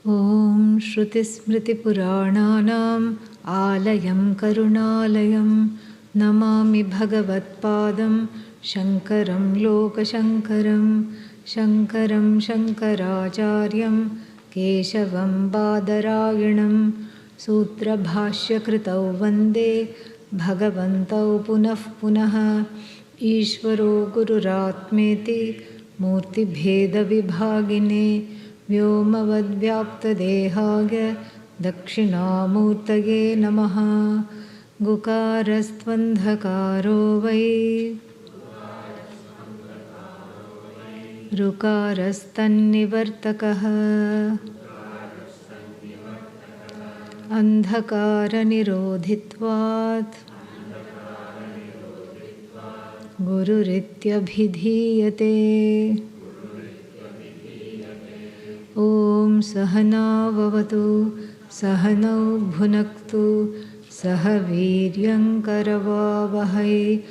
Om Shruti Smriti Purananam Alayam Karunalayam Namami Bhagavat Padam Shankaram Loka Shankaram Shankaram Shankaracharyam Keshavam Badarayanam Sutra Bhashya Kritau Vande Bhagavantau Punah Punah Ishvaro Gururatmeti Murti Bheda Vibhagine Vyomavadvyaptadehaga Dakshinamurtage Namaha Gukarastvandhakaro Vai Rukarastanivartakaha Andhakara Nirodhitvat Gururityabhidhiyate Om Sahana Vavatu Sahanau Bhunaktu Sahaviryankaravavahai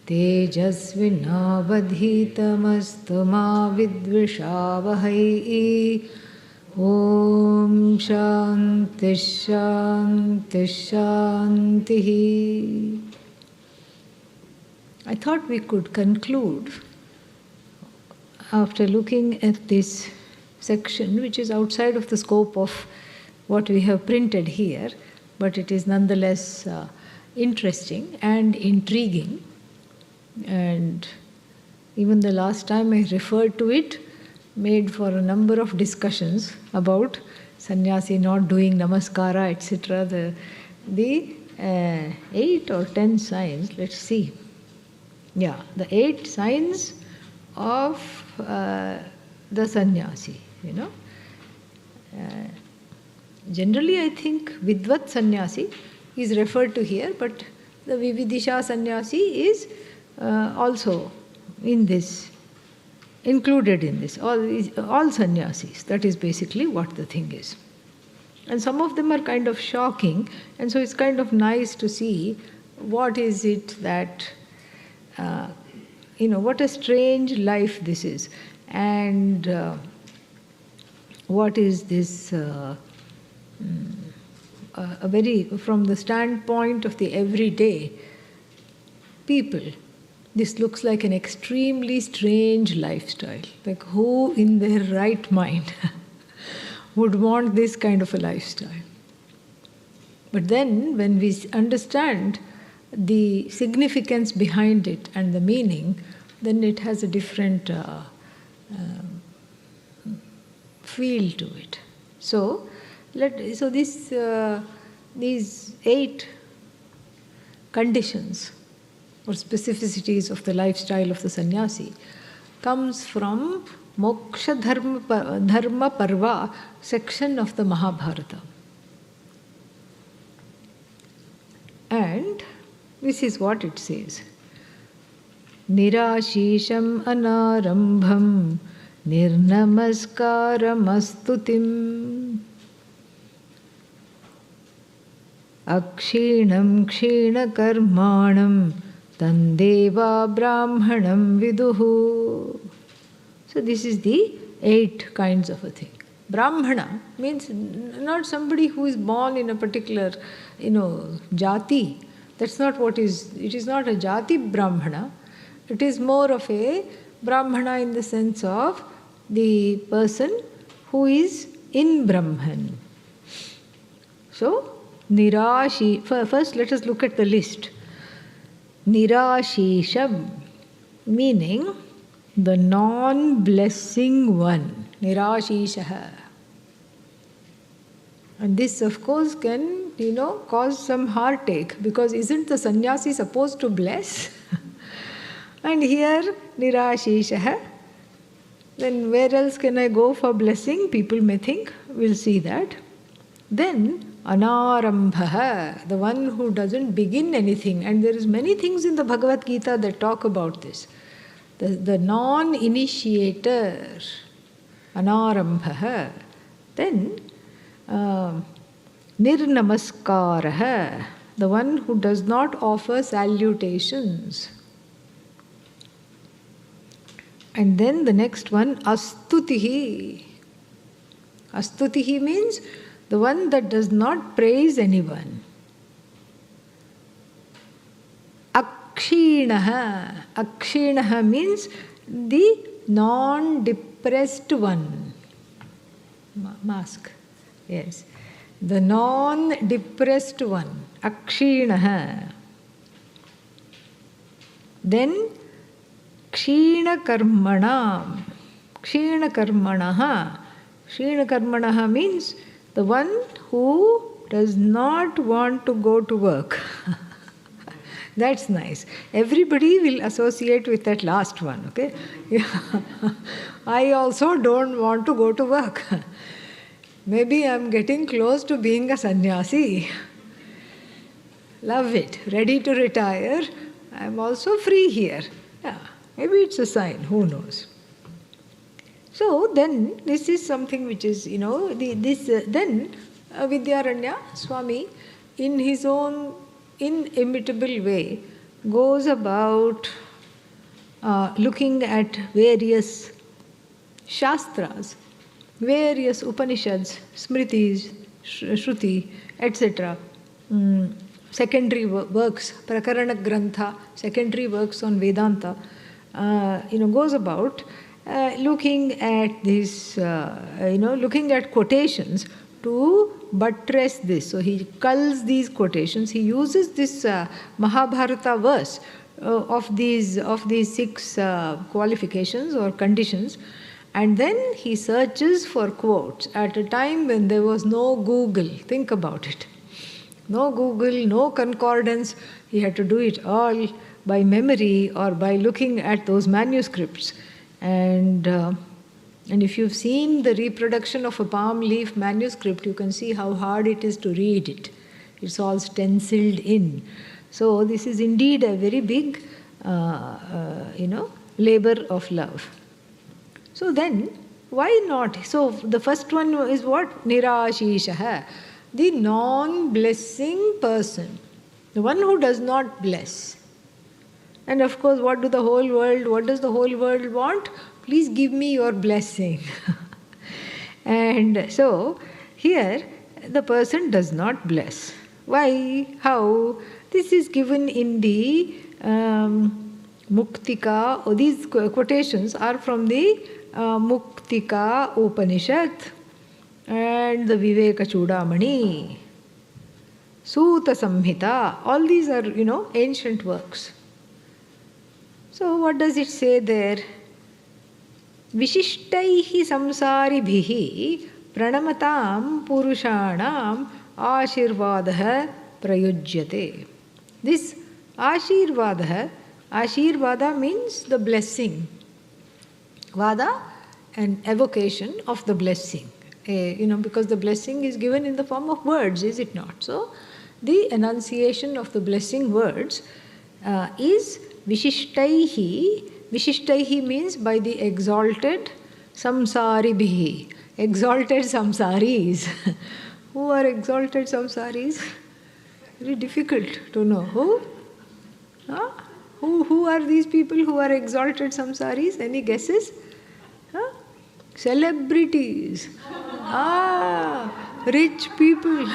Tejasvinavadhitamastu ma vidvishavahai Om Shanti Shanti Shanti. I thought we could conclude after looking at this section, which is outside of the scope of what we have printed here, but it is nonetheless interesting and intriguing. And even the last time I referred to it, made for a number of discussions about sannyasi not doing namaskara, etc. The 8 or 10 signs, let's see. Yeah, the 8 signs of the sannyasi. Generally I think Vidvat sannyasi is referred to here, but the Vividisha sannyasi is also in this, included in this. All sannyasis, that is basically what the thing is. And some of them are kind of shocking, and so it's kind of nice to see what is it that, what a strange life this is. And what is this, from the standpoint of the everyday people, this looks like an extremely strange lifestyle. Like, who in their right mind would want this kind of a lifestyle? But then, when we understand the significance behind it and the meaning, then it has a different feel to it. So these 8 conditions or specificities of the lifestyle of the sannyasi comes from Moksha Dharma Parva section of the Mahabharata. And this is what it says. Nirashisham anarambham Nirnamaskaramasstutim Akshinam Kshinakarmanam Tandeva Brahmanam Viduhu. So this is the 8 kinds of a thing. Brahmana means not somebody who is born in a particular, jati. That's not what is. It is not a jati Brahmana. It is more of a Brahmana in the sense of the person who is in Brahman. So, first let us look at the list. Nirashisham, meaning the non-blessing one. Nirashishaha. And this, of course, can, cause some heartache, because isn't the sannyasi supposed to bless? And here, Nirashishaha. Then where else can I go for blessing? People may think. We'll see that. Then, Anarambhaha, the one who doesn't begin anything. And there is many things in the Bhagavad Gita that talk about this. The non-initiator, Anarambhaha. Then, Nirnamaskaraha, the one who does not offer salutations. And then the next one, Astutihi. Astutihi means the one that does not praise anyone. Akshinaha. Akshinaha means the non-depressed one. Mask. Yes. The non-depressed one. Akshinaha. Then Kshina Karmanam. Kshina Karmanaha. Kshina Karmanaha means the one who does not want to go to work. That's nice. Everybody will associate with that last one, okay? Yeah. I also don't want to go to work. Maybe I'm getting close to being a sannyasi. Love it. Ready to retire. I'm also free here. Yeah. Maybe it's a sign. Who knows? So then, this is something which is, then Vidyaranya Swami, in his own inimitable way, goes about looking at various shastras, various Upanishads, Smritis, Shruti, etc. Secondary works, Prakarana Grantha, secondary works on Vedanta, goes about looking at this, looking at quotations to buttress this. So he culls these quotations. He uses this Mahabharata verse of these 6 qualifications or conditions, and then he searches for quotes at a time when there was no Google. Think about it. No Google, no concordance. He had to do it all by memory or by looking at those manuscripts. And if you've seen the reproduction of a palm leaf manuscript, you can see how hard it is to read it. It's all stenciled in. So this is indeed a very big, labor of love. So then, why not? So the first one is what? Nirashishaha. The non-blessing person. The one who does not bless. And of course, what does the whole world want? Please give me your blessing. And so, here, the person does not bless. Why? How? This is given in the Muktika. These quotations are from the Muktika Upanishad and the Viveka Chudamani, Suta Samhita. All these are, ancient works. So what does it say there? Vishishtaihi samsaribhihi pranamatam purushanam ashirvadah prayujyate. This ashirvadah means the blessing. Vada, an evocation of the blessing. Because the blessing is given in the form of words, is it not? So, the enunciation of the blessing words is Vishishtaihi. Vishishtaihi means by the exalted samsaribhihi. Exalted samsaris. Who are exalted samsaris? Very difficult to know. Who? Huh? Who are these people who are exalted samsaris? Any guesses? Huh? Celebrities. Rich people.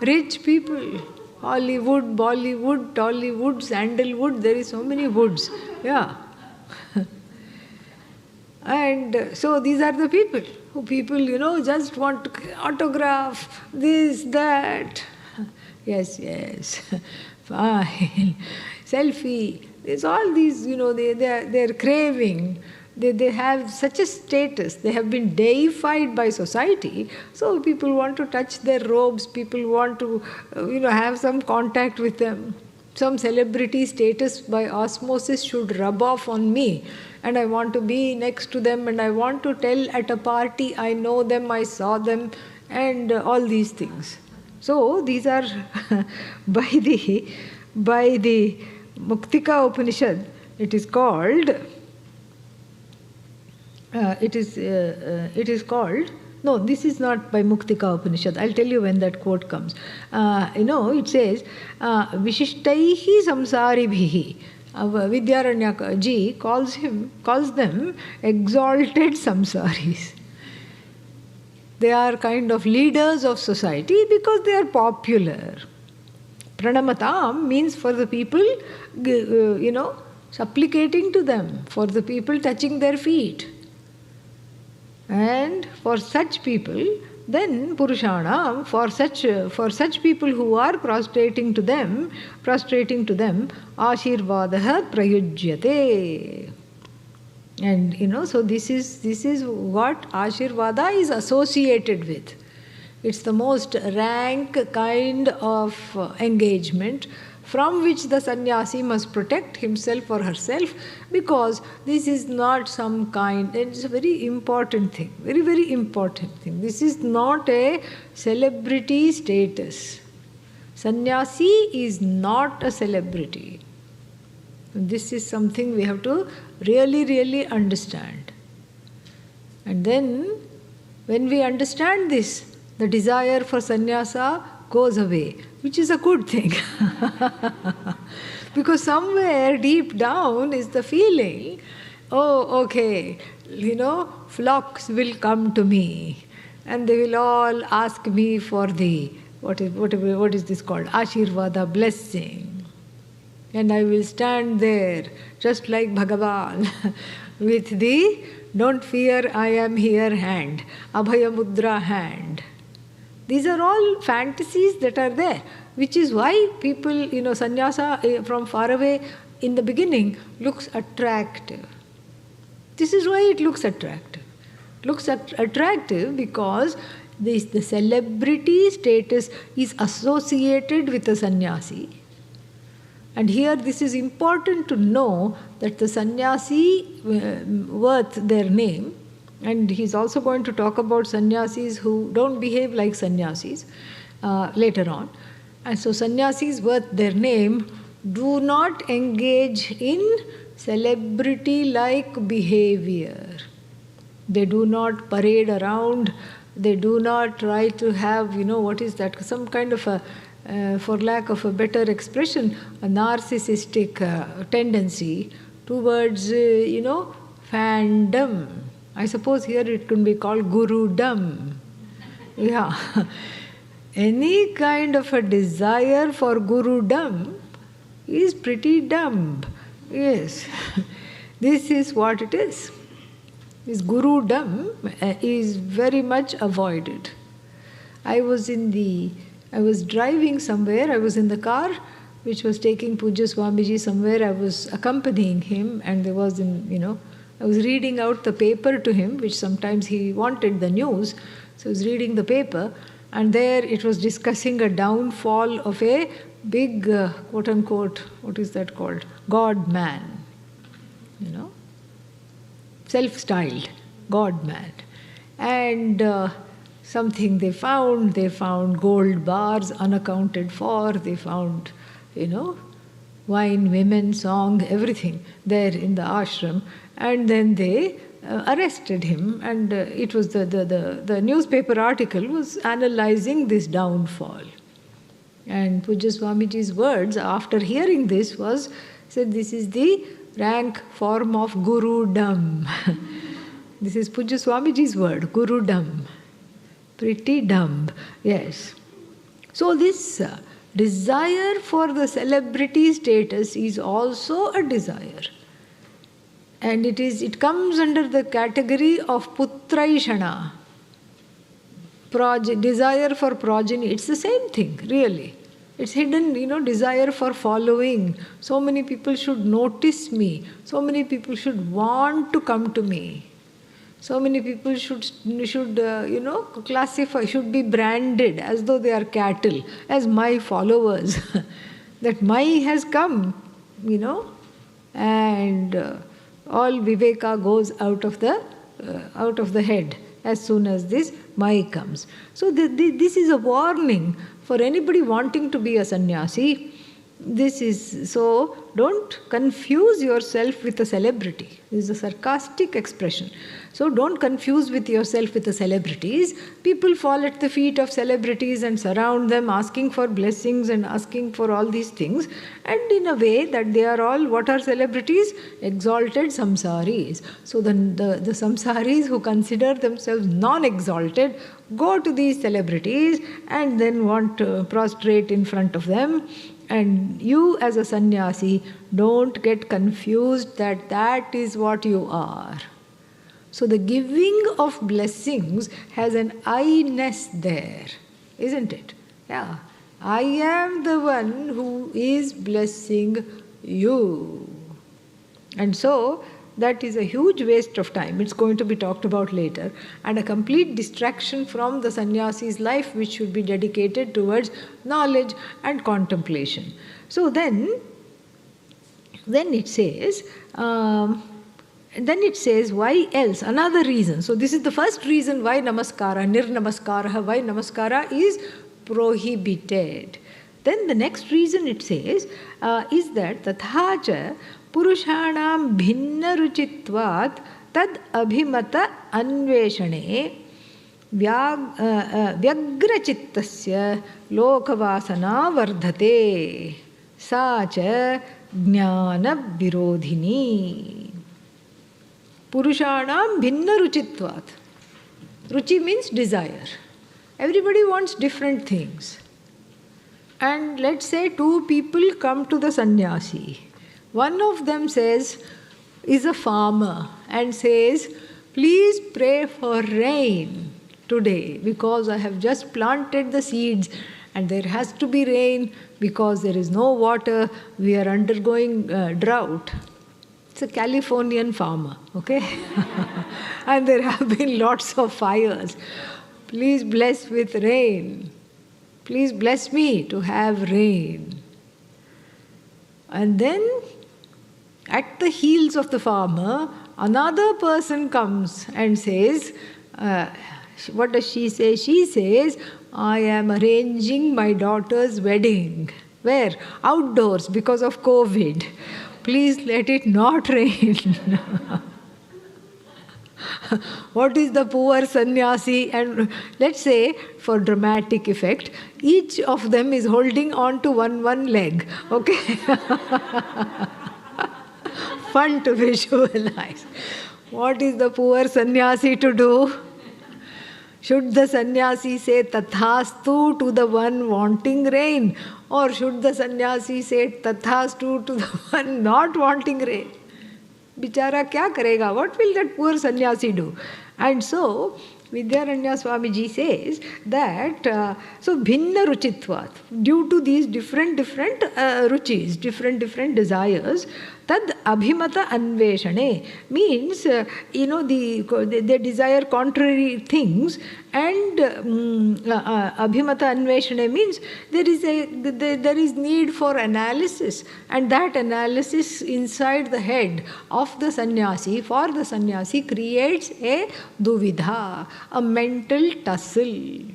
Rich people. Hollywood, Bollywood, Tollywood, Sandalwood, there is so many woods. Yeah. And so these are the people who just want to autograph, this, that. Yes. Fine. Selfie. There's all these, they're craving. They have such a status. They have been deified by society. So people want to touch their robes. People want to, have some contact with them. Some celebrity status by osmosis should rub off on me. And I want to be next to them. And I want to tell at a party, I know them, I saw them. And all these things. So these are by the Muktika Upanishad. It is called... it is called, no, this is not by Muktika Upanishad. I'll tell you when that quote comes. It says, Vishishtaihi samsaribhihi. Vidyaranya ji calls them exalted samsaris. They are kind of leaders of society because they are popular. Pranamatam means for the people, supplicating to them, for the people touching their feet. And for such people, then Purushanam, for such people who are prostrating to them, Ashirvadaha Prayujyate. And so this is what Ashirvada is associated with. It's the most rank kind of engagement from which the sannyasi must protect himself or herself, because this is not some kind, it's a very important thing, very, very important thing. This is not a celebrity status. Sannyasi is not a celebrity. This is something we have to really, really understand. And then, when we understand this, the desire for sannyasa goes away, which is a good thing. Because somewhere deep down is the feeling, oh, okay, flocks will come to me and they will all ask me for the, what is this called? Ashirvada, blessing. And I will stand there just like Bhagavan with the don't fear, I am here hand, Abhaya Mudra hand. These are all fantasies that are there, which is why people, sannyasa from far away in the beginning looks attractive. This is why it looks attractive. Looks attractive because the celebrity status is associated with the sannyasi. And here this is important to know that the sannyasi worth their name. And he's also going to talk about sannyasis who don't behave like sannyasis later on. And so sannyasis worth their name do not engage in celebrity-like behavior. They do not parade around. They do not try to have, what is that? Some kind of a, for lack of a better expression, a narcissistic tendency towards, fandom. I suppose here it can be called gurudom. Yeah. Any kind of a desire for gurudom is pretty dumb. Yes. This is what it is. This gurudom is very much avoided. I was driving somewhere, I was in the car which was taking Pujya Swamiji somewhere. I was accompanying him, and there was I was reading out the paper to him, which sometimes he wanted the news. So I was reading the paper, and there it was discussing a downfall of a big, quote-unquote, what is that called? God man. Self-styled God man. And something they found gold bars unaccounted for, they found, wine, women, song, everything there in the ashram. And then they arrested him, and it was the newspaper article was analyzing this downfall. And Pujya Swamiji's words after hearing this said this is the rank form of gurudom. This is Pujya Swamiji's word, gurudom. Pretty dumb, yes. So this desire for the celebrity status is also a desire. And it comes under the category of putraishana. Desire for progeny, it's the same thing, really. It's hidden, desire for following. So many people should notice me. So many people should want to come to me. So many people should classify, should be branded as though they are cattle, as my followers. That my has come, and all Viveka goes out of the head as soon as this my comes. So this is a warning for anybody wanting to be a sannyasi. this is, so don't confuse yourself with a celebrity. This is a sarcastic expression. So don't confuse with yourself with the celebrities. People fall at the feet of celebrities and surround them, asking for blessings and asking for all these things. And in a way that they are all, what are celebrities? Exalted samsaris. So the samsaris who consider themselves non-exalted go to these celebrities and then want to prostrate in front of them. And you as a sannyasi, don't get confused that that is what you are. So the giving of blessings has an I-ness there, isn't it? Yeah. I am the one who is blessing you. And so that is a huge waste of time. It's going to be talked about later. And a complete distraction from the sannyasi's life, which should be dedicated towards knowledge and contemplation. So then it says, why else? Another reason. So this is the first reason why namaskara, nirnamaskara, why namaskara is prohibited. Then the next reason it says is that tathacha purushanam bhinna ruchitvat tad abhimata anveshane vyagrachittasya lokavasana vardhate sa cha jnana virodhini. Purushanam bhinna ruchitvat. Ruchi means desire. Everybody wants different things. And let's say two people come to the sannyasi. One of them is a farmer and says, please pray for rain today because I have just planted the seeds and there has to be rain because there is no water. We are undergoing drought. It's a Californian farmer, okay? And there have been lots of fires. Please bless with rain. Please bless me to have rain. And then, at the heels of the farmer, another person comes and says, what does she say? She says, I am arranging my daughter's wedding. Where? Outdoors because of COVID. Please let it not rain. What is the poor sannyasi? And let's say, for dramatic effect, each of them is holding on to one leg. Okay? Fun to visualize. What is the poor sannyasi to do? Should the sannyasi say tathastu to the one wanting rain? Or should the sannyasi say tathastu to the one not wanting rain? Bichara kya karega? What will that poor sannyasi do? And so, Vidyaranya Swamiji says that, so bhinna ruchitvat, due to these different ruchis, different desires, tad abhimata anveshane means, they desire contrary things, and abhimata anveshane means there is need for analysis, and that analysis inside the head of the sannyasi, for the sannyasi, creates a duvidha, a mental tussle.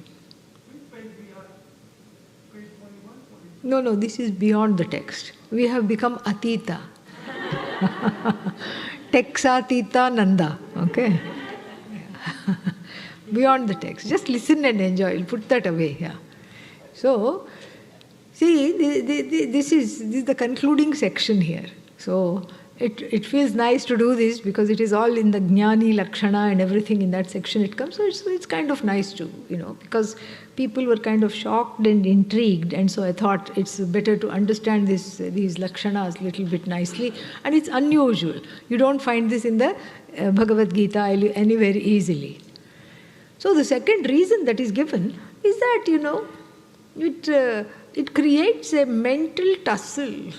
No, this is beyond the text. We have become atita. Texatita Nanda. Okay? Beyond the text. Just listen and enjoy. I'll put that away here. So, see, this is the concluding section here. So, it feels nice to do this because it is all in the Jnani, Lakshana and everything in that section it comes. So it's kind of nice to, because people were kind of shocked and intrigued, and so I thought it's better to understand these Lakshanas a little bit nicely. And it's unusual. You don't find this in the Bhagavad Gita anywhere easily. So the second reason that is given is that, it creates a mental tussle.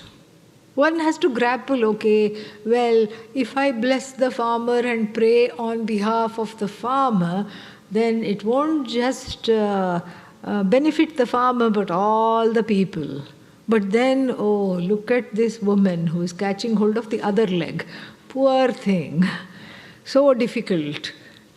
One has to grapple, okay, well, if I bless the farmer and pray on behalf of the farmer, then it won't just benefit the farmer, but all the people. But then, oh, look at this woman who is catching hold of the other leg. Poor thing. So difficult.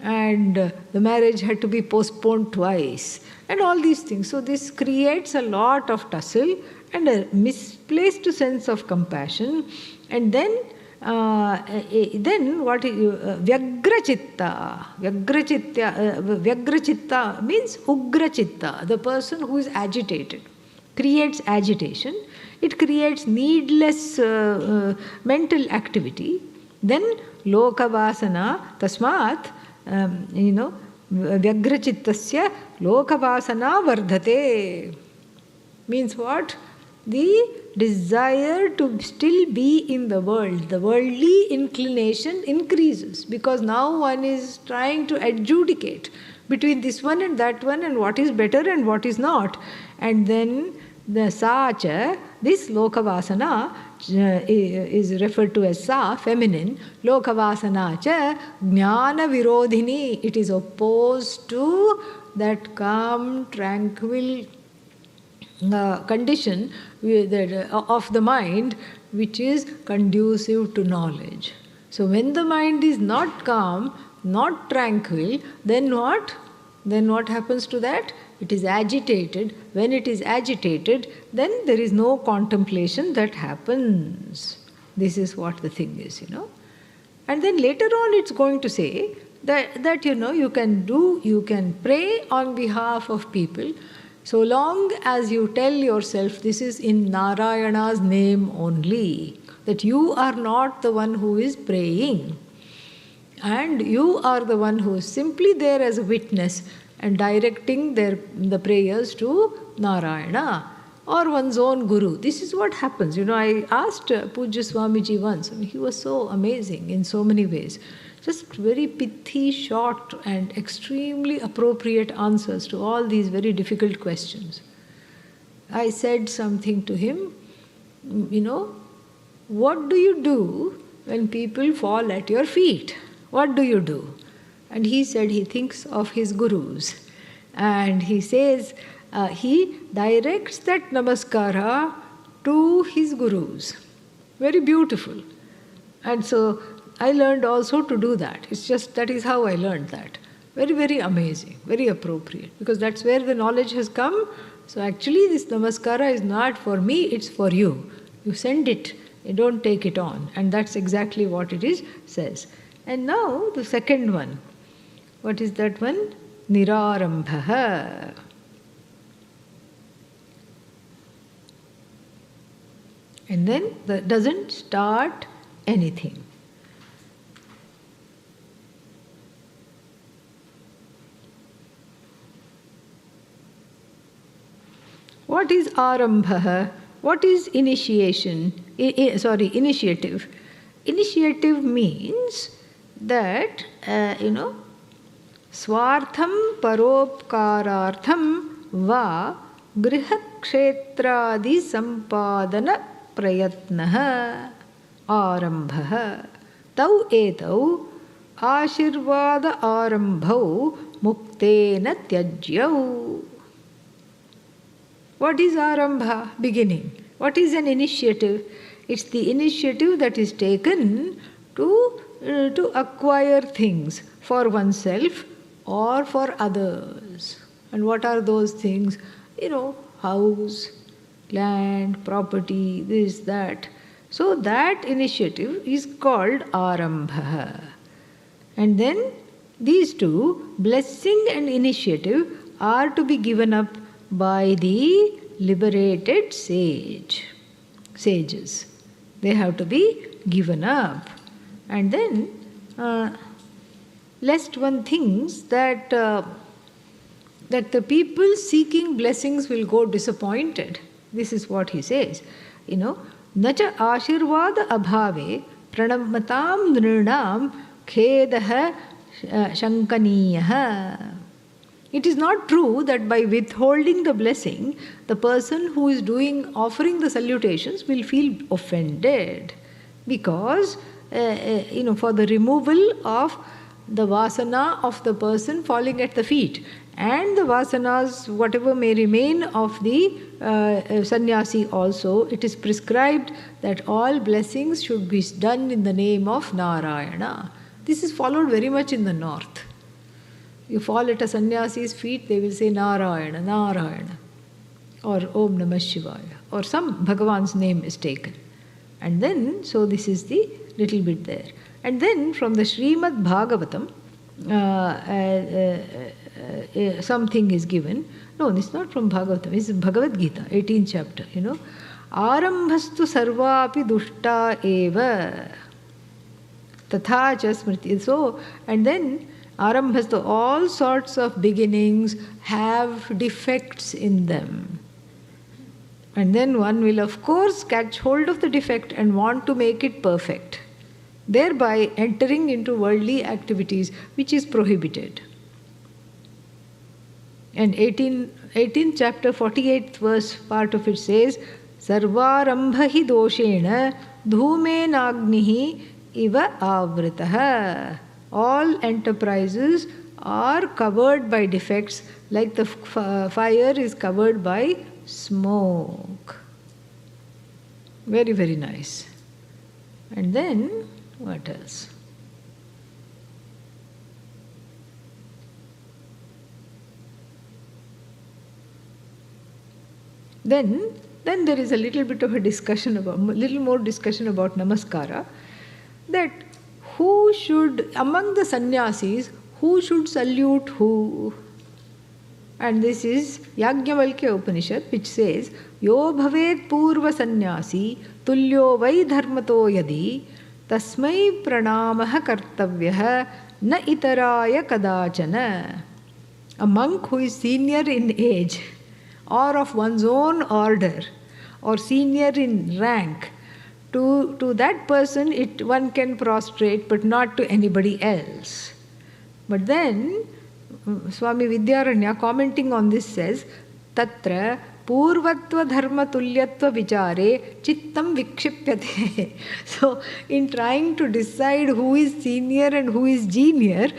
and the marriage had to be postponed twice, and all these things. So this creates a lot of tussle and a misplaced sense of compassion. And then what is Vyagrachitta? Vyagrachitta means Ugrachitta, the person who is agitated, creates agitation. It creates needless mental activity. Then Lokavasana, Tasmat, Vyagrachittasya Lokavasana Vardhate. Means what? The desire to still be in the world, the worldly inclination increases, because now one is trying to adjudicate between this one and that one and what is better and what is not. And then the Sacha, this Lokavasana is referred to as Sa, feminine. Lokavasana cha Jnana Virodhini. It is opposed to that calm, tranquil condition of the mind which is conducive to knowledge. So when the mind is not calm, not tranquil, then what? Then what happens to that? It is agitated. When it is agitated, then there is no contemplation that happens. This is what the thing is, And then later on it's going to say that you can pray on behalf of people, so long as you tell yourself this is in Narayana's name only, that you are not the one who is praying, and you are the one who is simply there as a witness and directing the prayers to Narayana or one's own Guru. This is what happens. I asked Pujya Swamiji once, he was so amazing in so many ways. Just very pithy, short and extremely appropriate answers to all these very difficult questions. I said something to him, what do you do when people fall at your feet? What do you do? And he said he thinks of his gurus. And he says he directs that namaskara to his gurus. Very beautiful. And so I learned also to do that. It's just that is how I learned that. Very, very amazing, very appropriate, because that's where the knowledge has come. So actually this namaskara is not for me, it's for you. You send it, you don't take it on. And that's exactly what it is, says. And now the second one. What is that one? Nirarambha. And then that doesn't start anything. What is arambha? What is initiation? Initiative. Initiative means that, Swartham paropkarartham va grihakshetradi sampadana prayatnaha arambha. Tau etau ashirvada arambhau muktena tyajyau. What is arambha? Beginning. What is an initiative? It's the initiative that is taken to acquire things for oneself or for others. And what are those things? House, land, property, this, that. So that initiative is called arambha. And then these two, blessing and initiative, are to be given up by the liberated sages. They have to be given up. And then, lest one thinks that the people seeking blessings will go disappointed. This is what he says. Nacha ashirvada abhave pranamatam nrinam khedah shankaniyaha. It is not true that by withholding the blessing, the person who is offering the salutations will feel offended, because for the removal of the vasana of the person falling at the feet, and the vasanas, whatever may remain of the sannyasi also, it is prescribed that all blessings should be done in the name of Narayana. This is followed very much in the north. You fall at a sannyasi's feet, they will say Narayana, Narayana, or Om Namah Shivaya, or some Bhagavan's name is taken. And then, so this is the little bit there. And then from the Srimad Bhagavatam, something is given. No, this is not from Bhagavatam, it's Bhagavad Gita, 18th chapter, Arambhastu sarvapi dushta eva tatha cha smriti. So, and then Arambhastu, all sorts of beginnings have defects in them. And then one will of course catch hold of the defect and want to make it perfect, thereby entering into worldly activities, which is prohibited. And 18th chapter, 48th verse, part of it says, Sarvarambha hi doshena dhumenagnihi iva avritaha. All enterprises are covered by defects, like the fire is covered by smoke. Very, very nice. And then, what else? Then there is a little bit of a discussion about, little more discussion about namaskara, that who should, among the sannyasis, who should salute who? And this is Yajnavalkya Upanishad, which says, Yo bhavet purva sannyasi tulyo vai dharmato yadi tasmai pranamaha kartavyah na itaraya kadachana. A monk who is senior in age, or of one's own order, or senior in rank, to that person one can prostrate, but not to anybody else. But then Swami Vidyaranya, commenting on this, says, Tatra purvatva dharma tulyatva vichare chittam vikshipyate. So, in trying to decide who is senior and who is junior,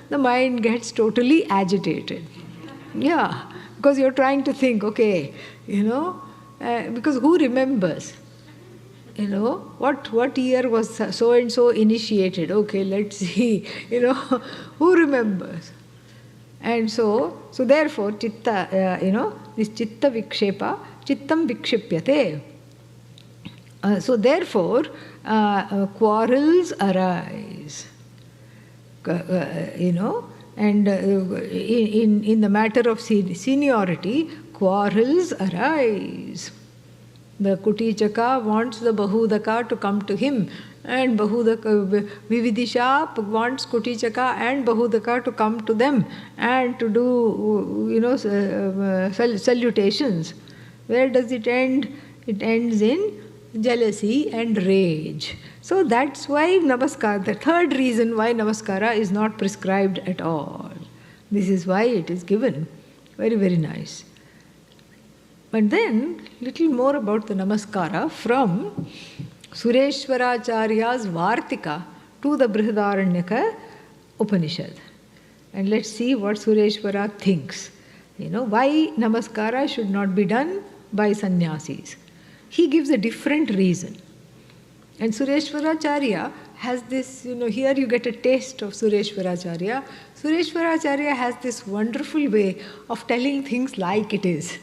the mind gets totally agitated. Yeah, because you're trying to think, okay, because who remembers? What year was so and so initiated? Okay, let's see. Who remembers? And so therefore, chitta, this chitta vikshepa, chittam vikshipyate. So therefore, quarrels arise. And in the matter of seniority, quarrels arise. The Kutichaka wants the Bahudaka to come to him, and Vividisha wants Kutichaka and Bahudaka to come to them and to do, salutations. Where does it end? It ends in jealousy and rage. So that's why Namaskara, the third reason why Namaskara is not prescribed at all. This is why it is given. Very, very nice. But then, little more about the Namaskara from Sureshwaracharya's Vartika to the Brihadaranyaka Upanishad. And let's see what Sureshwara thinks. Why Namaskara should not be done by sannyasis. He gives a different reason. And Sureshwaracharya has this, here you get a taste of Sureshwaracharya. Sureshwaracharya has this wonderful way of telling things like it is.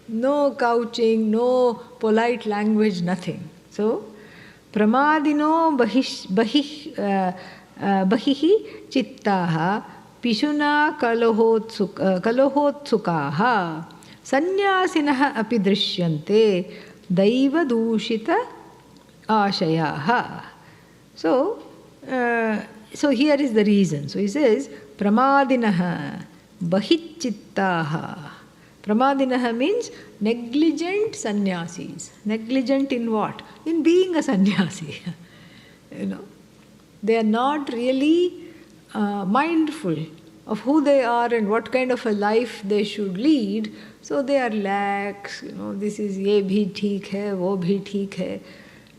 No couching, no polite language, nothing. So, pramadino bahihi chittaha pishuna kalohotsukaha sannyasinah api drishyante daiva dushita ashayaha. So here is the reason. So he says, pramadinah bahichittaha. Pramadinaha means negligent sannyasis. Negligent in what? In being a sannyasi. They are not really mindful of who they are and what kind of a life they should lead. So they are lax, this is ye bhi theek hai, wo bhi theek hai.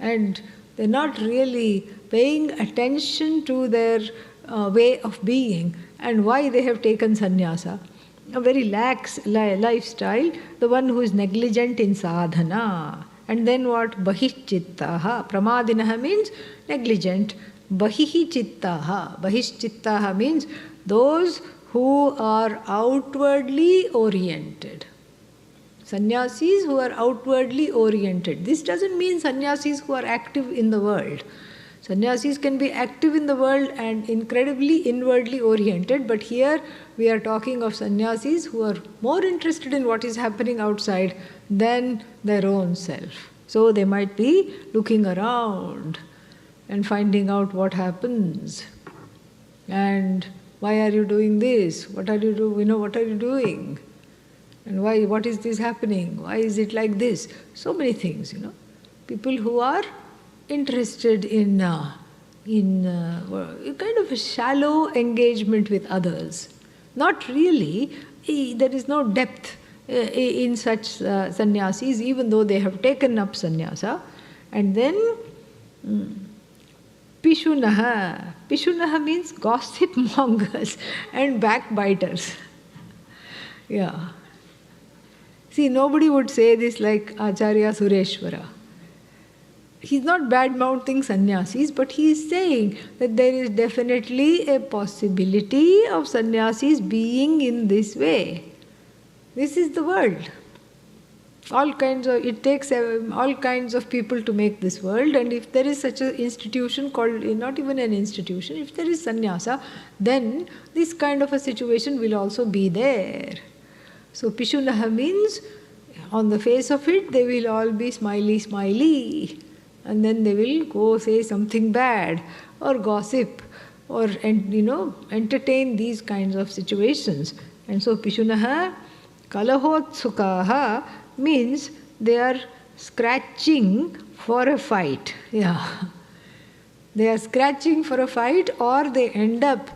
And they're not really paying attention to their way of being and why they have taken sannyasa. A very lax lifestyle, the one who is negligent in sadhana. And then what? Bahichittaha. Pramadinaha means negligent. Bahihi chittaha. Bahichittaha means those who are outwardly oriented. Sannyasis who are outwardly oriented. This doesn't mean sannyasis who are active in the world. Sannyasis can be active in the world and incredibly inwardly oriented, but here we are talking of sannyasis who are more interested in what is happening outside than their own self. So they might be looking around and finding out what happens. And why are you doing this? What are you doing? What are you doing? And why? What is this happening? Why is it like this? So many things, People who are interested in kind of a shallow engagement with others. Not really. There is no depth in such sannyasis, even though they have taken up sannyasa. And then pishunaha. Pishunaha means gossip mongers and backbiters. Yeah. See, nobody would say this like Acharya Sureshwara. He's not bad-mouthing sannyasis, but he is saying that there is definitely a possibility of sannyasis being in this way. This is the world. It takes all kinds of people to make this world, and if there is such an institution called, not even an institution, if there is sannyasa, then this kind of a situation will also be there. So pishunaha means, on the face of it, they will all be smiley, and then they will go say something bad, or gossip, or entertain these kinds of situations. And so pishunaha kalahotsukaha means they are scratching for a fight. Yeah. They are scratching for a fight, or they end up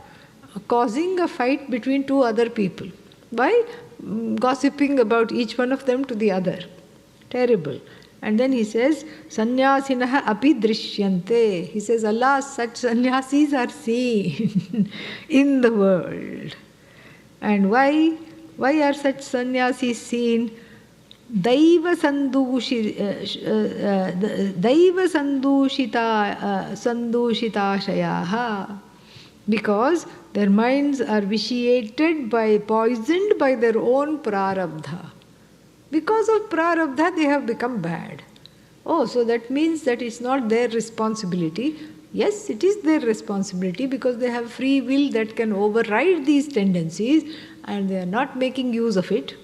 causing a fight between two other people by gossiping about each one of them to the other. Terrible. And then he says, Sannyasinaha api drishyante. He says, alas, such sannyasis are seen in the world. And why? Why are such sannyasis seen? Daiva sandushitashayaha. Because their minds are vitiated poisoned by their own prarabdha. Because of prarabdha, they have become bad. Oh, so that means that it's not their responsibility. Yes, it is their responsibility because they have free will that can override these tendencies, and they are not making use of it.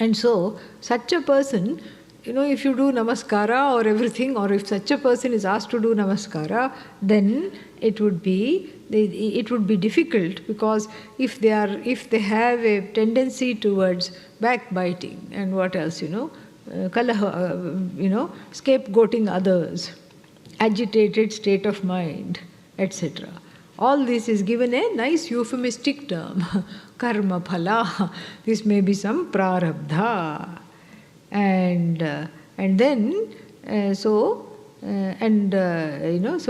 And so, such a person, if you do namaskara or everything, or if such a person is asked to do namaskara, then it would be difficult, because if they have a tendency towards backbiting and what else, scapegoating others, agitated state of mind, etc. All this is given a nice euphemistic term, karma phala. This may be some prarabdha, and then so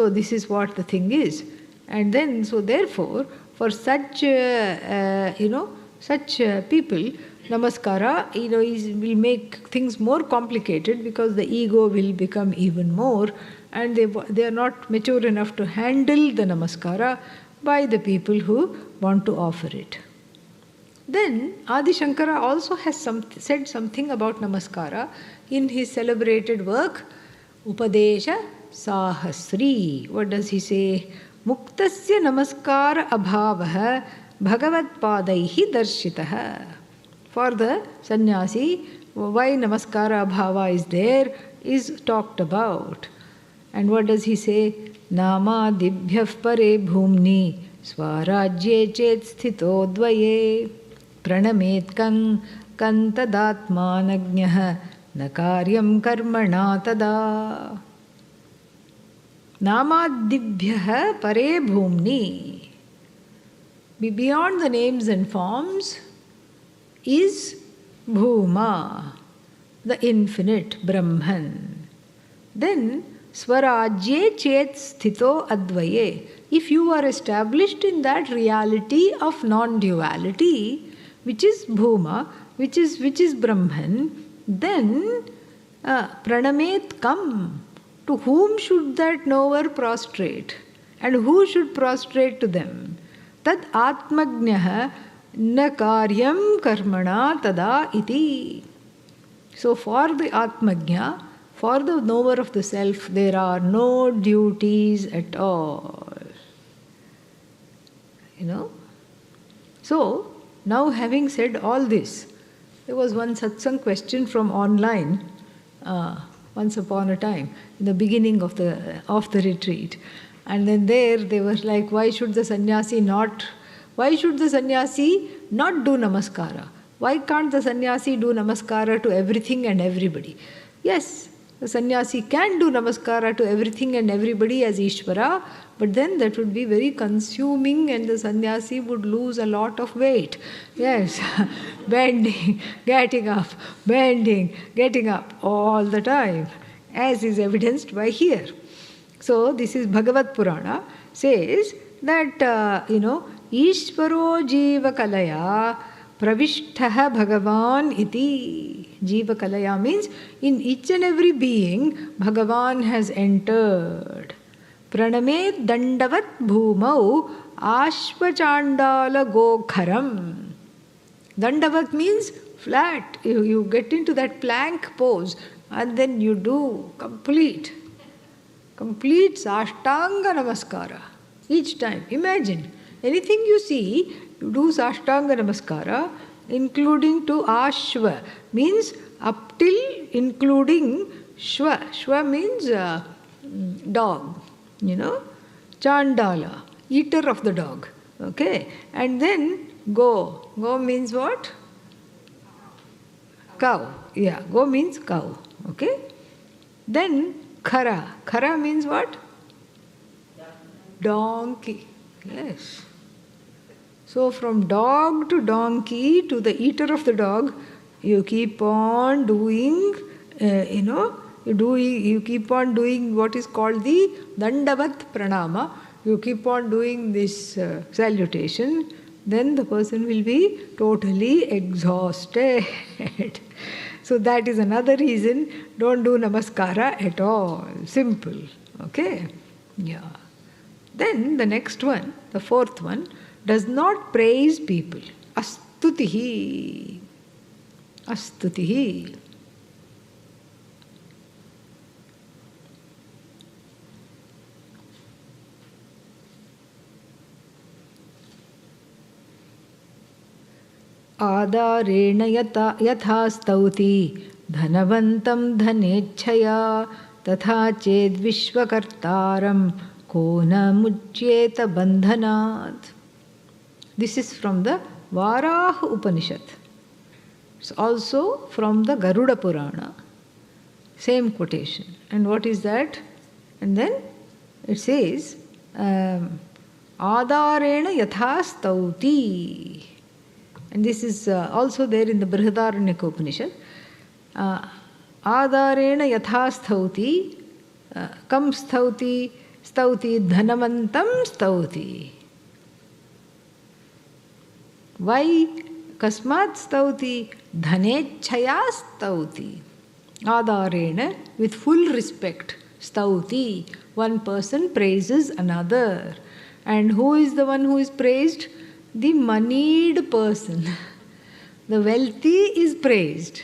this is what the thing is. And then, so therefore, for such people, namaskara, will make things more complicated, because the ego will become even more, and they are not mature enough to handle the namaskara by the people who want to offer it. Then Adi Shankara also has said something about namaskara in his celebrated work Upadesha Sahasri. What does he say? Muktasya namaskara abhavah bhagavat padaihi darshitah. For the sannyasi, why namaskara abhava is there is talked about. And what does he say? Nama dibhyah pare bhumni swarajye chet sthito dvaye pranamet kantadatmanagnyah nakaryam karmana tada. Namadibhyah pare bhumni. Beyond the names and forms is Bhuma, the infinite Brahman. Then Swarajye chet sthito advaye. If you are established in that reality of non-duality, which is Bhuma, which is Brahman, then pranamet kam. To whom should that knower prostrate? And who should prostrate to them? tad atmagnyah na karyam karmana tada iti. So for the atmagnya, for the knower of the self, there are no duties at all. So, now having said all this, there was one satsang question from online once upon a time, in the beginning of the retreat. And then they were like, why should the sannyasi not do namaskara? Why can't the sannyasi do namaskara to everything and everybody? Yes, the sannyasi can do namaskara to everything and everybody as Ishvara, but then that would be very consuming and the sannyasi would lose a lot of weight. Yes, bending, getting up, bending, getting up all the time, as is evidenced by here. So this is Bhagavad Purana, says that, Ishvaro Jiva Kalaya Pravishtaha Bhagavan iti. Jiva Kalaya means in each and every being, Bhagavan has entered. Pranamet dandavat bhumau ashvachandala gokharam. Dandavat means flat. You get into that plank pose and then you do complete Sashtanga Namaskara each time. Imagine, anything you see, you do Sashtanga Namaskara, including to Ashva, means up till including Shva. Shva means dog, Chandala, eater of the dog. Okay? And then Go. Go means what? Cow. Yeah, Go means cow. Okay? Then Khara. Khara means what? Donkey. Yes. So from dog to donkey to the eater of the dog, you keep on doing, you keep on doing what is called the Dandavat Pranama. You keep on doing this salutation, then the person will be totally exhausted. So that is another reason, don't do Namaskara at all. Simple. Okay? Yeah. Then the next one, the fourth one, does not praise people. Astutihi. Astutihi. आदारेण यथा स्तौति धनवन्तं धनेच्छया तथा चेद्विश्वकर्तारं को न मुच्येत बन्धनात्. This is from the Varaha Upanishad. It's also from the Garuda Purana. Same quotation. And what is that? And then it says, Adarena yatha stauti. And this is also there in the Brihadaranyaka Upanishad. Adarena yatha stauti, kam stauti, stauti dhanavantam stauti. Why? Kasmat stauti dhanechchaya stauti. Adarena, with full respect, stauti. One person praises another. And who is the one who is praised? The moneyed person. The wealthy is praised.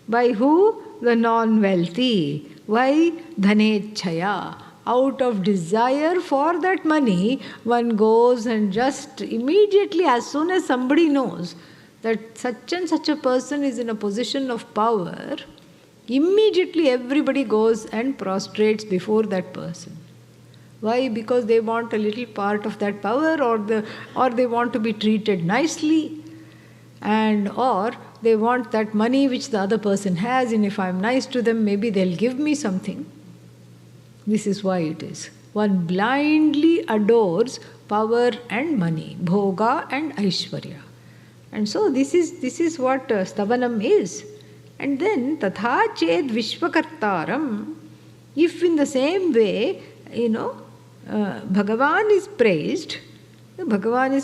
By who? The non-wealthy. Why? Dhanechchaya. Out of desire for that money, one goes and just immediately, as soon as somebody knows that such and such a person is in a position of power, immediately everybody goes and prostrates before that person. Why? Because they want a little part of that power, or they want to be treated nicely, or they want that money which the other person has, and if I'm nice to them, maybe they'll give me something. This is why it is. One blindly adores power and money, bhoga and aishwarya. And so this is what stavanam is. And then tatha ched vishvakartaram, if in the same way, Bhagavan is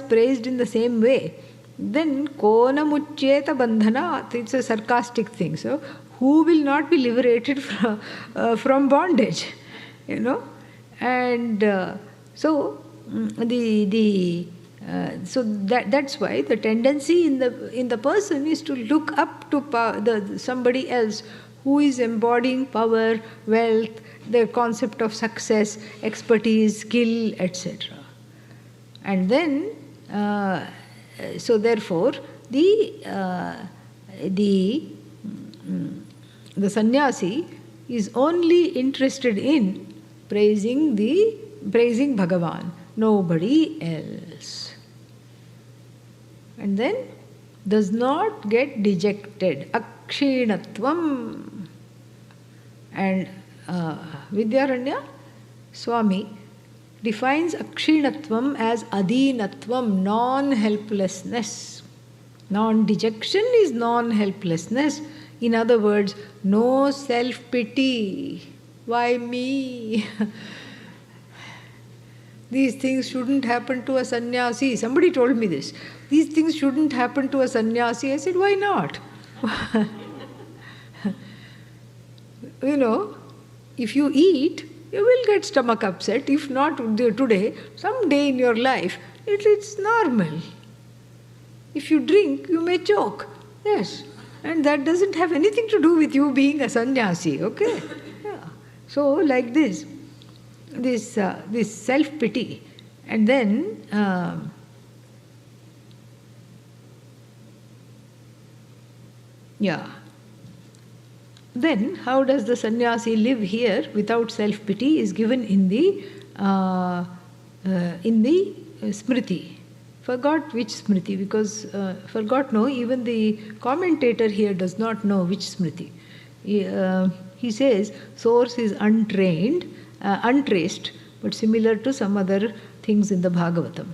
praised in the same way, then kona muchyeta bandhanat, it's a sarcastic thing. So who will not be liberated from bondage? And so the So that's why the tendency in the person is to look up to somebody else who is embodying power, wealth, the concept of success, expertise, skill, etc. And then, so therefore, the sannyasi is only interested in praising Bhagavan, nobody else. And then does not get dejected. Akshinatvam. And Vidyaranya Swami defines akshinatvam as adinatvam, non-helplessness. Non-dejection is non-helplessness. In other words, no self-pity. Why me? These things shouldn't happen to a sannyasi. Somebody told me this. These things shouldn't happen to a sannyasi. I said, why not? If you eat, you will get stomach upset. If not today, someday in your life, it's normal. If you drink, you may choke. Yes. And that doesn't have anything to do with you being a sannyasi, okay? Yeah. So, like this self-pity. And then, Then, how does the sannyasi live here without self-pity is given in the Smriti. Forgot which Smriti, because even the commentator here does not know which Smriti. He says, source is untraced, but similar to some other things in the Bhagavatam.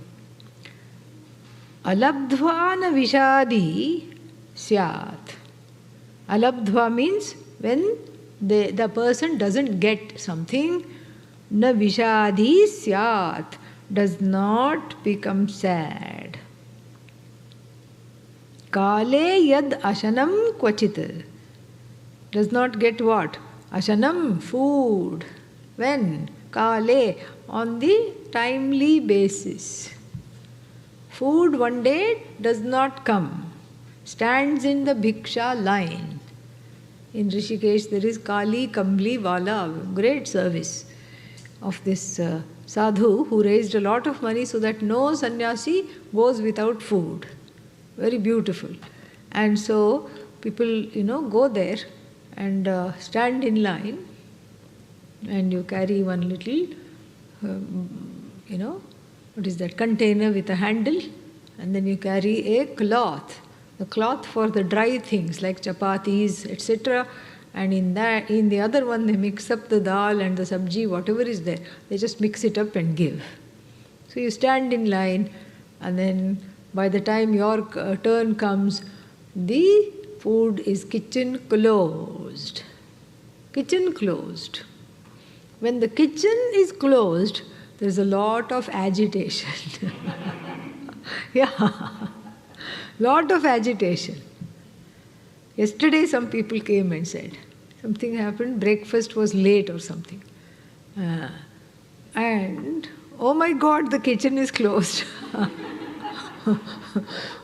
Alabdhva na vishadi syat. Alabdhva means when the person doesn't get something, na vishadi syat, does not become sad. Kale yad ashanam kvachit, does not get what? Ashanam, food. When? Kale, on the timely basis. Food one day does not come, stands in the bhiksha line. In Rishikesh there is Kali Kambli Wala, great service of this sadhu who raised a lot of money so that no sannyasi goes without food. Very beautiful. And so people, go there and stand in line, and you carry one little, what is that, container with a handle, and then you carry a cloth. The cloth for the dry things like chapatis, etc. And in the other one they mix up the dal and the sabji, whatever is there. They just mix it up and give. So you stand in line, and then by the time your turn comes, the food is kitchen closed. Kitchen closed. When the kitchen is closed, there is a lot of agitation. Lot of agitation. Yesterday some people came and said, something happened, breakfast was late or something. And, oh my God, the kitchen is closed.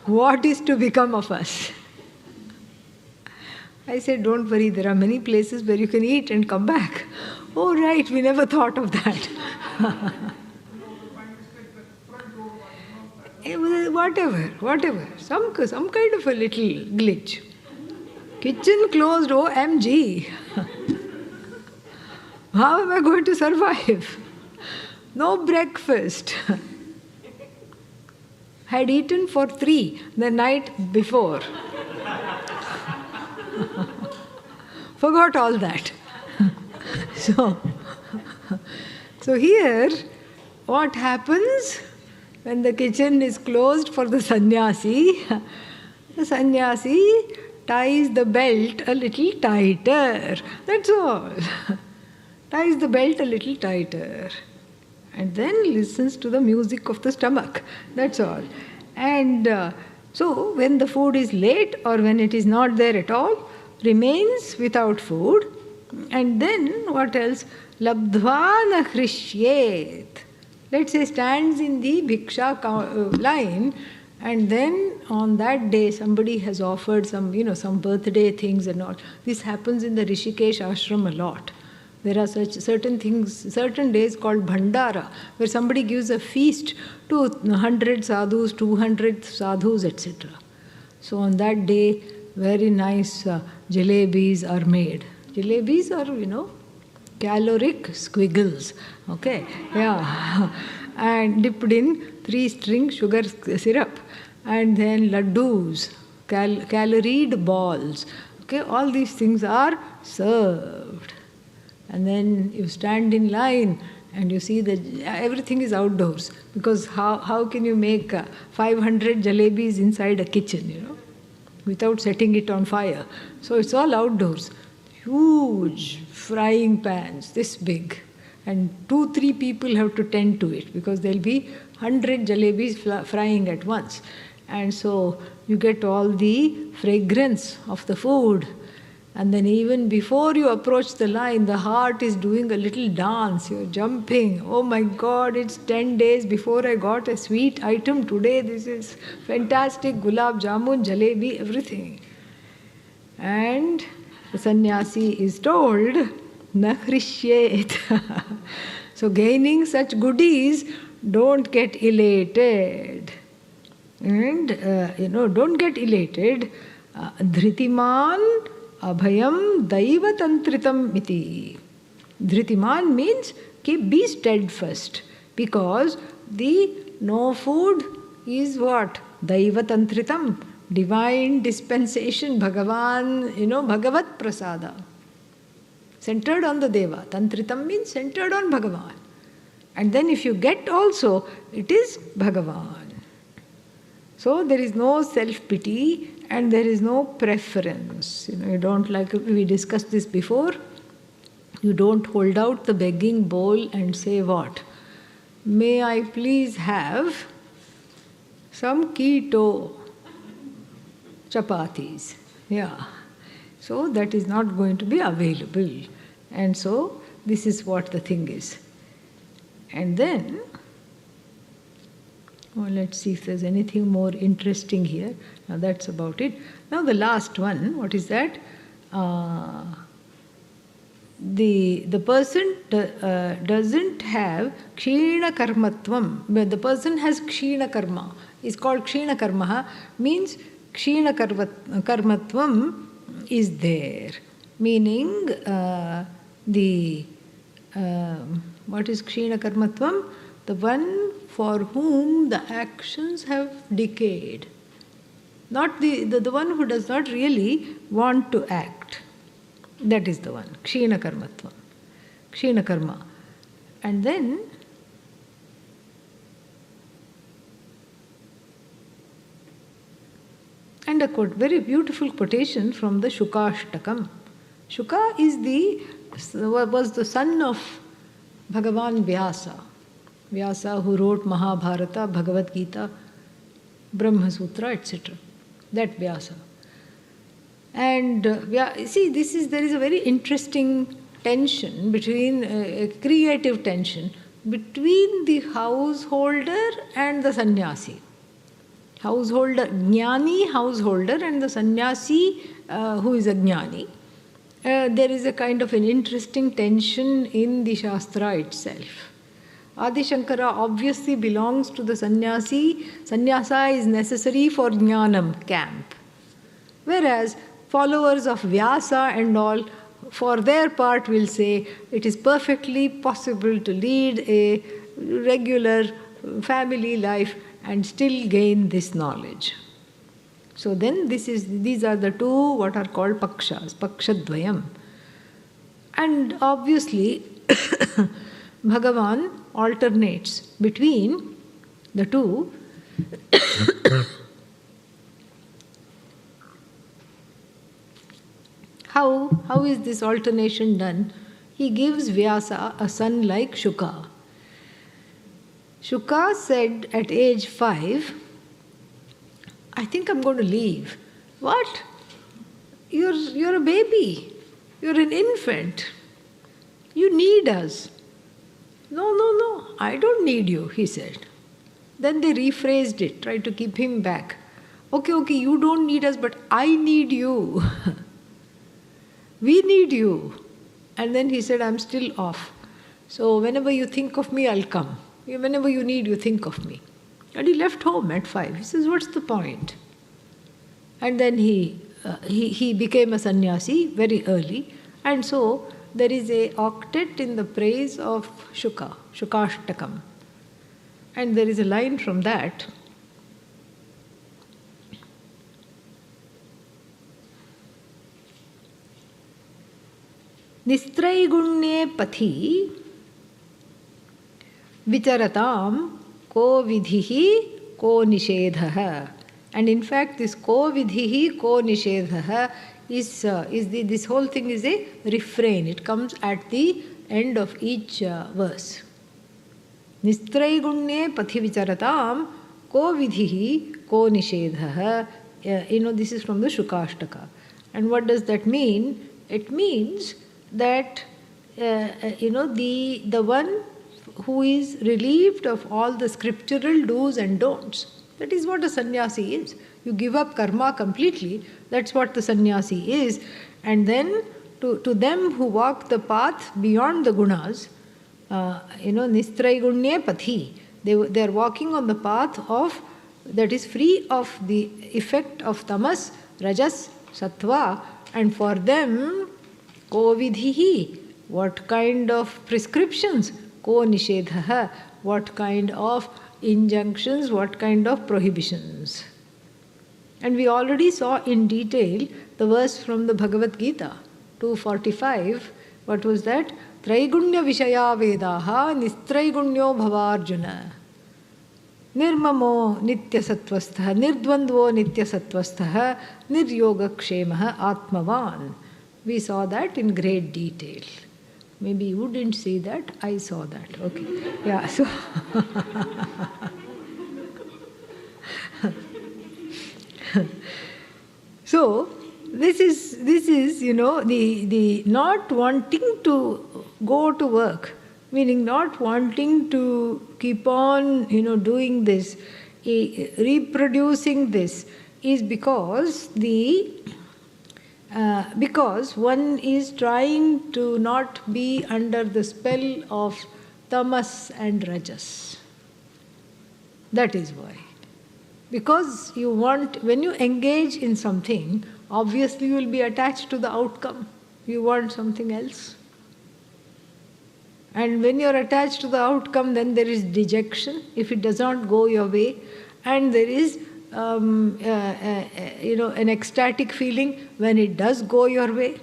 What is to become of us? I said, don't worry, there are many places where you can eat and come back. Oh right, we never thought of that. Whatever. Some kind of a little glitch. Kitchen closed, OMG. How am I going to survive? No breakfast. Had eaten for 3 the night before. Forgot all that. So here, what happens when the kitchen is closed for the sannyasi? The sannyasi ties the belt a little tighter. That's all. Ties the belt a little tighter. And then listens to the music of the stomach. That's all. And so when the food is late or when it is not there at all, remains without food. And then what else? Labdhva na hrishyet. let's say, stands in the bhiksha line, and then on that day somebody has offered some birthday things and all. This happens in the Rishikesh ashram a lot. There are such certain things, certain days called Bhandara, where somebody gives a feast to 100 sadhus, 200 sadhus, etc. So on that day, very nice jalebis are made. Jalebis are, caloric squiggles, okay? Yeah. And dipped in 3-string sugar syrup, and then laddus, caloried balls, okay? All these things are served. And then you stand in line and you see that everything is outdoors, because how can you make 500 jalebis inside a kitchen, without setting it on fire? So it's all outdoors. Huge frying pans, this big. And 2-3 people have to tend to it, because there'll be 100 jalebis frying at once. And so you get all the fragrance of the food. And then even before you approach the line, the heart is doing a little dance. You're jumping. Oh my God, it's 10 days before I got a sweet item. Today this is fantastic. Gulab jamun, jalebi, everything. And the sannyasi is told, na hrishyet. So gaining such goodies, don't get elated. And, don't get elated. Dhritiman abhayam daivatantritam iti. Dhritiman means be steadfast, because the no food is what? Daivatantritam, divine dispensation, Bhagavan, Bhagavat prasada. Centered on the Deva. Tantritam means centered on Bhagavan. And then if you get also, it is Bhagavan. So there is no self-pity and there is no preference. You don't like, we discussed this before, you don't hold out the begging bowl and say what? May I please have some keto chapatis? Yeah. So that is not going to be available. And so this is what the thing is. And then, well, let's see if there's anything more interesting here. Now that's about it. Now the last one, what is that? The person doesn't have kshina karmatvam. But the person has kshina karma. It's called kshina karma. Means kshina karmatvam is there. Meaning what is kshina karmatvam? The one for whom the actions have decayed. Not the one who does not really want to act. That is the one. Kshina karmatvam. Kshina karma. And then and a very beautiful quotation from the Shukashtakam. Shuka was the son of Bhagavan Vyasa. Vyasa, who wrote Mahabharata, Bhagavad Gita, Brahma Sutra, etc. That Vyasa. And see, there is a very interesting tension between, a creative tension between the householder and the sannyasi. Jnani householder and the sannyasi who is a jnani. There is a kind of an interesting tension in the Shastra itself. Adi Shankara obviously belongs to the sannyasi. Sannyasa is necessary for jnanam camp. Whereas followers of Vyasa and all, for their part, will say it is perfectly possible to lead a regular family life and still gain this knowledge. So then these are the two what are called pakshas, pakshadvayam. And obviously Bhagavan alternates between the two. How is this alternation done? He gives Vyasa a son like Shuka. Shuka said at age 5, I think I'm going to leave. What? You're a baby. You're an infant. You need us. No, no, no, I don't need you, he said. Then they rephrased it, tried to keep him back. Okay, okay, you don't need us, but I need you. We need you. And then he said, I'm still off. So whenever you think of me, I'll come. Whenever you need, you think of me. And he left home at 5. He says, what's the point? And then he became a sannyasi very early. And so there is a octet in the praise of Shuka, Shukashtakam. And there is a line from that. Nistraiguण्ये pathi vicharatam ko vidhihi ko nishedhaha. And in fact, this ko vidhihi ko nishedhaha is this whole thing is a refrain. It comes at the end of each verse. Nistraiguण्ये pathi vicharatam ko vidhihi ko nishedhaha. This is from the Shukashtaka. And what does that mean? It means that the one who is relieved of all the scriptural do's and don'ts. That is what a sannyasi is. You give up karma completely. That's what the sannyasi is. And then to them who walk the path beyond the gunas, nistraiguण्ye pathi, they are walking on the path of that is free of the effect of tamas, rajas, sattva, and for them, ko vidhihi, what kind of prescriptions? Ko nishedhaha, what kind of injunctions, what kind of prohibitions? And we already saw in detail the verse from the Bhagavad Gita, 245. What was that? Traigunya vishaya vedaha nistraigunnyo bhavarjuna. Nirmamo nitya sattvastha, nirdvandvo nitya sattvastha, niryogakshemaha atmavan. We saw that in great detail. Maybe you didn't see that, I saw that. Okay. Yeah, so so this is the not wanting to go to work, meaning not wanting to keep on doing this, reproducing this, is because because one is trying to not be under the spell of tamas and rajas. That is why. Because when you engage in something, obviously you will be attached to the outcome. You want something else. And when you are attached to the outcome, then there is dejection if it does not go your way, and there is an ecstatic feeling when it does go your way.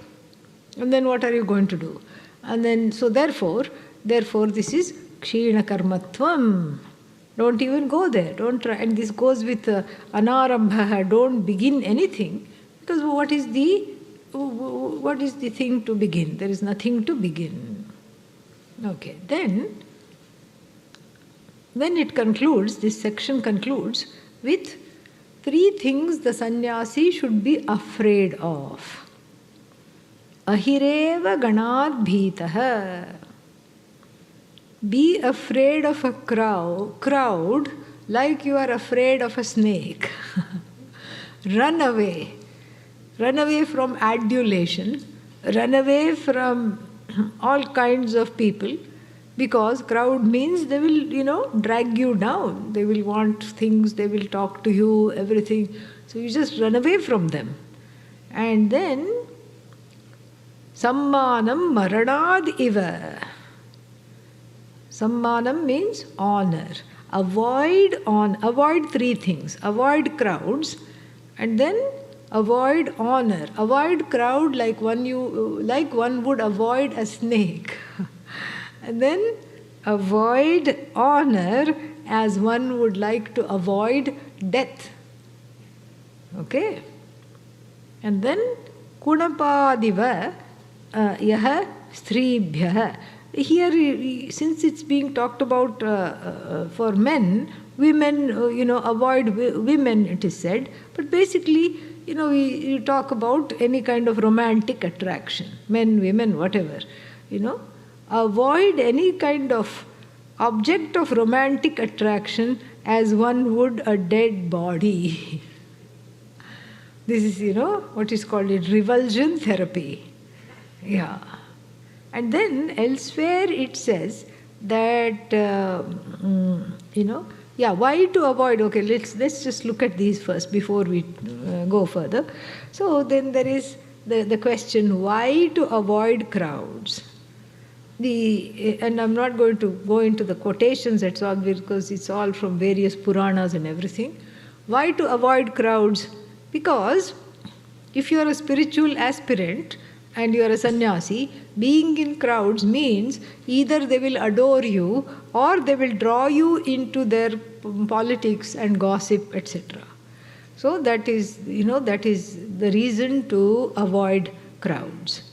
And then what are you going to do? And then, so therefore, this is kshina karmatvam. Don't even go there. Don't try. And this goes with anarambha. Don't begin anything, because what is the thing to begin? There is nothing to begin. Okay. Then it concludes. This section concludes with 3 things the sannyasi should be afraid of. Ahireva ganad bhitaha. Be afraid of a crowd like you are afraid of a snake. Run away. Run away from adulation. Run away from all kinds of people. Because crowd means they will, drag you down. They will want things, they will talk to you, everything. So you just run away from them. And then, sammanam maranad iva. Sammanam means honor. Avoid 3 things. Avoid crowds, and then avoid honor. Avoid crowd like one would avoid a snake. And then avoid honor as one would like to avoid death. Okay? And then kunapadiva yaha stribhyah. Here, since it's being talked about for men, women, avoid women, it is said. But basically, we talk about any kind of romantic attraction. Men, women, whatever, Avoid any kind of object of romantic attraction as one would a dead body. This is, what is called revulsion therapy. Yeah. And then elsewhere it says that, why to avoid, okay, let's just look at these first before we go further. So then there is the question, why to avoid crowds? And I'm not going to go into the quotations, that's all, because it's all from various Puranas and everything. Why to avoid crowds? Because if you are a spiritual aspirant and you are a sannyasi, being in crowds means either they will adore you or they will draw you into their politics and gossip, etc. So that is the reason to avoid crowds.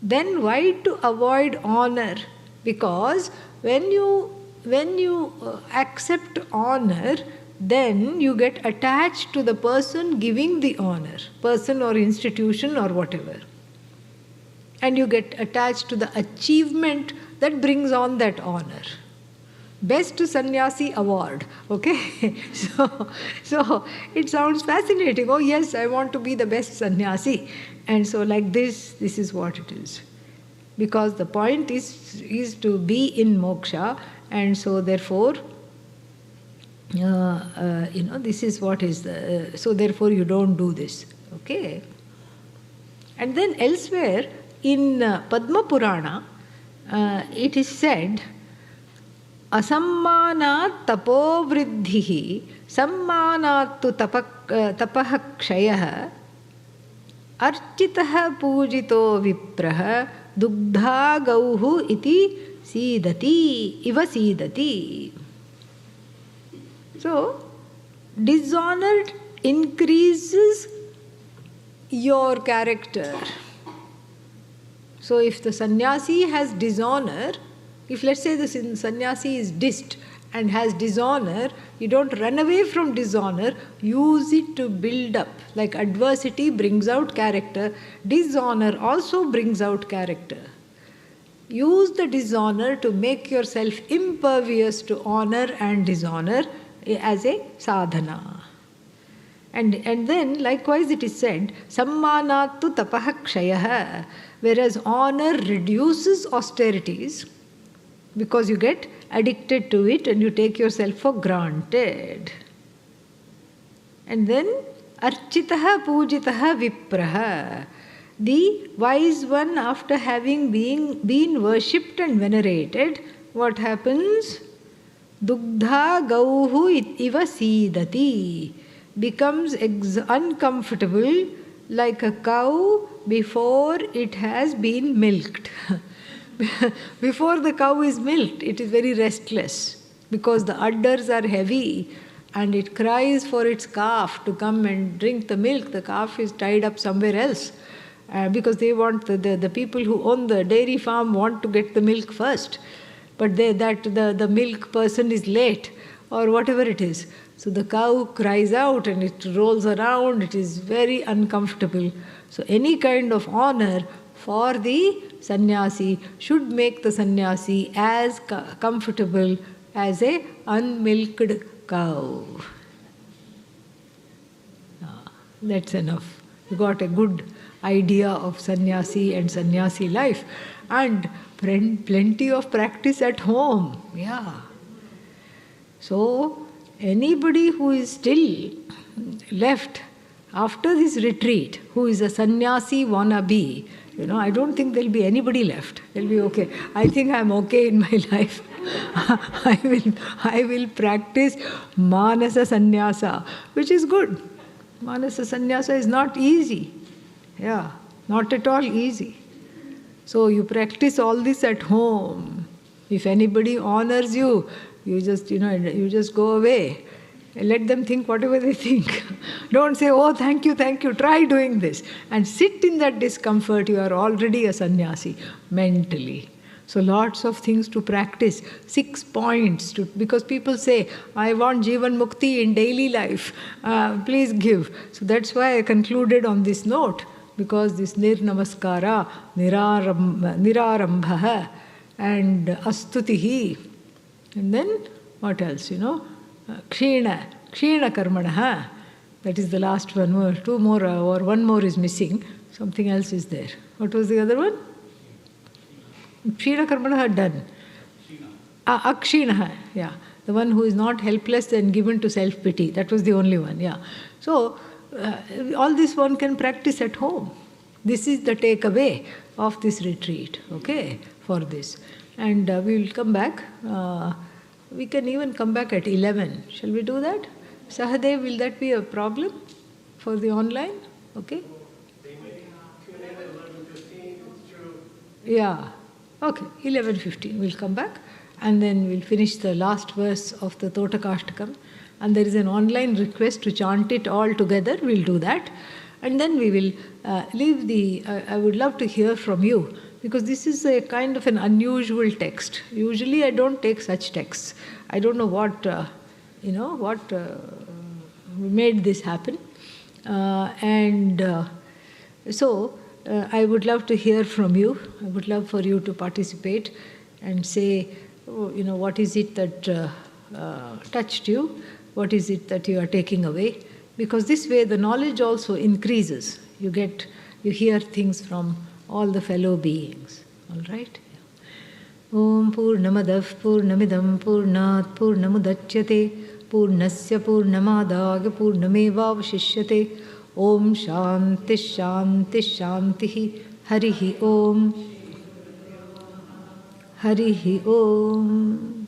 Then why to avoid honor? Because when you accept honor, then you get attached to the person giving the honor, person or institution or whatever. And you get attached to the achievement that brings on that honor. Best Sannyasi Award, okay? So it sounds fascinating. Oh yes, I want to be the best sannyasi. And so like this is what it is. Because the point is to be in moksha, and so therefore, this is what is so therefore you don't do this, okay? And then elsewhere in Padma Purana, it is said, Asammanat tapo vriddhihi, sammanat tu tapah kshayah, architah pujito viprah, dugdha gauhu iti sidati, iva sidati. So, dishonor increases your character. So if the sannyasi has dishonor, if let's say the sannyasi is dissed and has dishonor, you don't run away from dishonor, use it to build up. Like adversity brings out character, dishonor also brings out character. Use the dishonor to make yourself impervious to honor and dishonor as a sadhana. And then likewise it is said, sammanattu tapah kshayah, whereas honor reduces austerities because you get addicted to it and you take yourself for granted. And then architah pujitah viprah, the wise one, after having been worshipped and venerated, what happens? Dugdha gauhu iva sidati, becomes uncomfortable like a cow before it has been milked. Before the cow is milked, it is very restless because the udders are heavy and it cries for its calf to come and drink the milk. The calf is tied up somewhere else because they want the people who own the dairy farm want to get the milk first. But the milk person is late or whatever it is. So the cow cries out and it rolls around. It is very uncomfortable. So any kind of honor for the sannyasi should make the sannyasi as comfortable as a unmilked cow. That's enough. You got a good idea of sannyasi and sannyasi life, and plenty of practice at home. Yeah. So anybody who is still left after this retreat, who is a sannyasi wannabe, I don't think there'll be anybody left. They'll be okay. I think I'm okay in my life. I will practice manasa sannyasa, which is good. Manasa sannyasa is not easy. Yeah, not at all easy. So you practice all this at home. If anybody honors you, you just go away. Let them think whatever they think. Don't say, oh, thank you, try doing this. And sit in that discomfort. You are already a sannyasi mentally. So lots of things to practice. 6 points. Because people say, I want JivanMukti in daily life. Please give. So that's why I concluded on this note. Because this nirnamaskara, nirarambha and astutihi, And then what else, Kshina karmana. That is the last one more. Two more or one more is missing. Something else is there. What was the other one? Kshina karmana done. Akshinaha, yeah. The one who is not helpless and given to self-pity. That was the only one, yeah. So, all this one can practice at home. This is the takeaway of this retreat, okay, for this. And we will come back. We can even come back at 11. Shall we do that? Sahadev, will that be a problem for the online? Okay? Yeah. Okay, 11:15. We'll come back. And then we'll finish the last verse of the Totakashtakam. And there is an online request to chant it all together. We'll do that. And then we will leave the... I would love to hear from you, because this is a kind of an unusual text. Usually I don't take such texts. I don't know what, made this happen. So I would love to hear from you. I would love for you to participate and say, what is it that touched you? What is it that you are taking away? Because this way the knowledge also increases. You hear things from all the fellow beings. All right? Om Purnamadav Purnamidam Purnat Purnamudachyate Purnasya Purnamadaya Purnamevavashishyate. Om Shanti Shanti Shanti Harihi Om. Harihi Om.